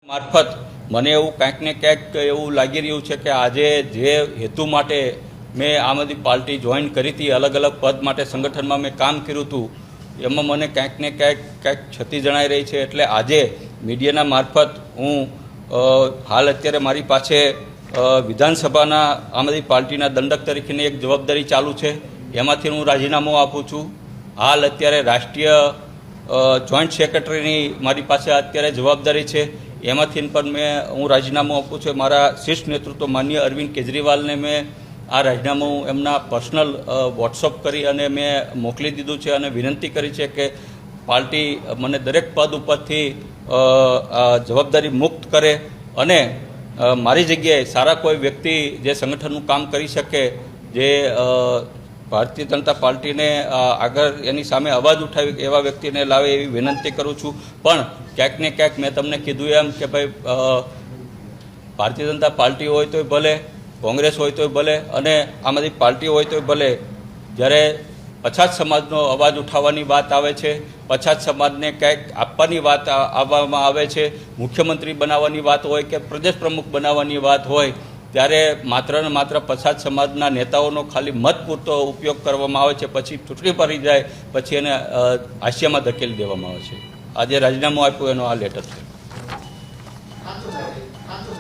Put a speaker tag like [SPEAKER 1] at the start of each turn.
[SPEAKER 1] મારફત મને એવું કંઈક ને કંઈક એવું લાગી રહ્યું છે કે આજે જે હેતુ માટે મેં આમ આદમી પાર્ટી જોઈન કરી હતી, અલગ અલગ પદ માટે સંગઠનમાં મેં કામ કર્યું હતું, એમાં મને કંઈક ને કંઈક ક્ષતિ જણાઈ રહી છે. એટલે આજે મીડિયાના મારફત હું હાલ અત્યારે મારી પાસે વિધાનસભાના આમ આદમી પાર્ટીના દંડક તરીકેની એક જવાબદારી ચાલુ છે, એમાંથી હું રાજીનામું આપું છું. હાલ અત્યારે રાષ્ટ્રીય જોઈન્ટ સેક્રેટરીની મારી પાસે અત્યારે જવાબદારી છે, એમાંથી પણ હું રાજીનામું આપું છું. મારા શીર્ષ નેતૃત્વ માનનીય અરવિંદ કેજરીવાલને મેં આ રાજીનામું એમના પર્સનલ વોટ્સઅપ કરી અને મેં મોકલી દીધું છે અને વિનંતી કરી છે કે પાર્ટી મને દરેક પદ ઉપરથી જવાબદારી મુક્ત કરે અને મારી જગ્યાએ સારા કોઈ વ્યક્તિ જે સંગઠનનું કામ કરી શકે, જે ભારતીય જનતા પાર્ટીને આગળ એની સામે અવાજ ઉઠાવી એવા વ્યક્તિને લાવે એવી વિનંતી કરું છું. પણ ક્યાંક ને ક્યાંક મેં તમને કીધું એમ કે ભાઈ ભારતીય જનતા પાર્ટી હોય તોય ભલે, કોંગ્રેસ હોય તોય ભલે અને આમ આદમી પાર્ટી હોય તોય ભલે, જ્યારે પછાત સમાજનો અવાજ ઉઠાવવાની વાત આવે છે, પછાત સમાજને ક્યાંક આપવાની વાત આવવામાં આવે છે, મુખ્યમંત્રી બનાવવાની વાત હોય કે પ્રદેશ પ્રમુખ બનાવવાની વાત હોય, ત્યારે માત્ર ને માત્ર પછાત સમાજના નેતાઓનો ખાલી મત પૂરતો ઉપયોગ કરવામાં આવે છે. પછી ચૂંટણી પડી જાય પછી એને હાસ્યમાં ધકેલી દેવામાં આવે છે. આજે રાજીનામું આપ્યું એનો આ લેટર છે.